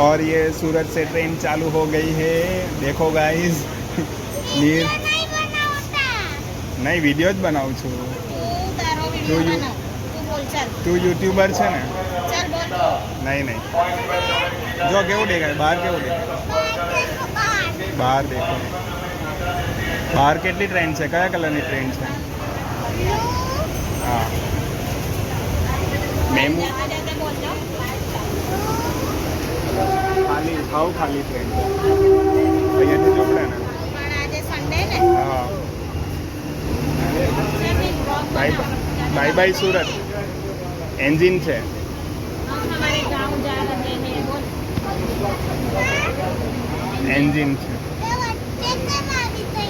और ये सूरत से ट्रेन चालू हो गई है, देखो गाइस। नीर नहीं वीडियो ज बनाऊँ छू। तू यूट्यूबर है ने? नहीं नहीं जो केवू देखाय बहार केवू देखाय बहार देखो बहार केटली ट्रेन है क्या कलर की ट्रेन है? हाँ मेमू खाली हाउ खाली ट्रेन है અહીંયાથી ચોપડે ને હા બાય બાય બાય सूरत एंजिन है एंजिन है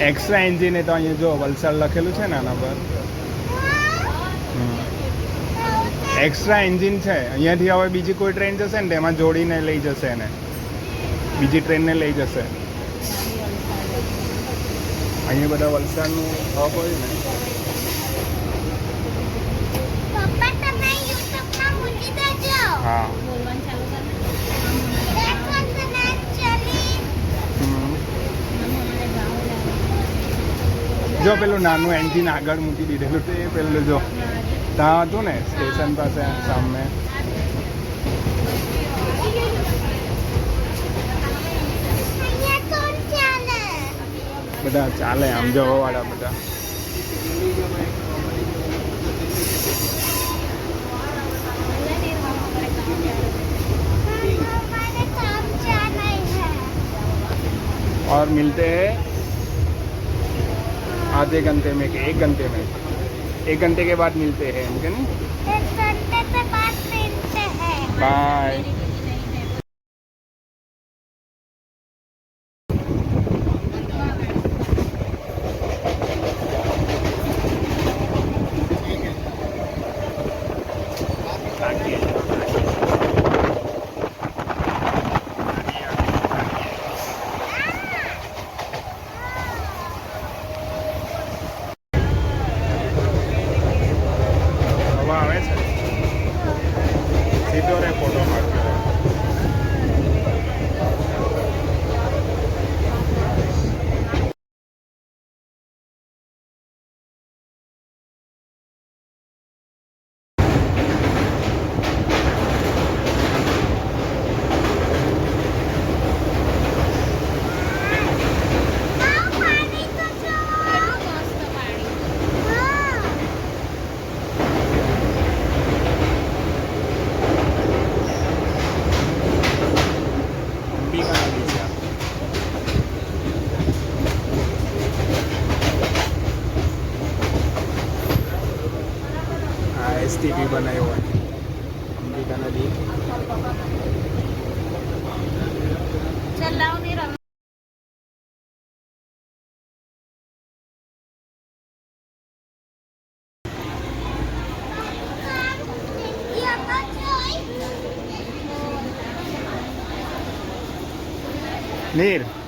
एक्स्ट्रा एंजिन है तो अँ जो वलसाड लखेलू है आना पर एक्स्ट्रा एंजिन है अहींयाथी हवे बीजी कोई ट्रेन जशे ने एमां जोड़ीने लई जशे ने बीजी ट्रेन ने लई जशे अहीं बधा वलसाडनुं हब होय ने हाँ जो पेलू नानू एंजीन आगळ मूकी दीधेलू ते पेलू जो ત્યાં હતું ને સ્ટેશન પાસે સામે બધા ચાલે આમ જવા વાળા બધા और मिलते हैं आधे घंटे में कि 1 घंटे में 1 घंटे के बाद मिलते हैं हम क्या नहीं 1 घंटे के बाद मिलते हैं बाय STP बनाया हुआ है अंबिका नदी नीर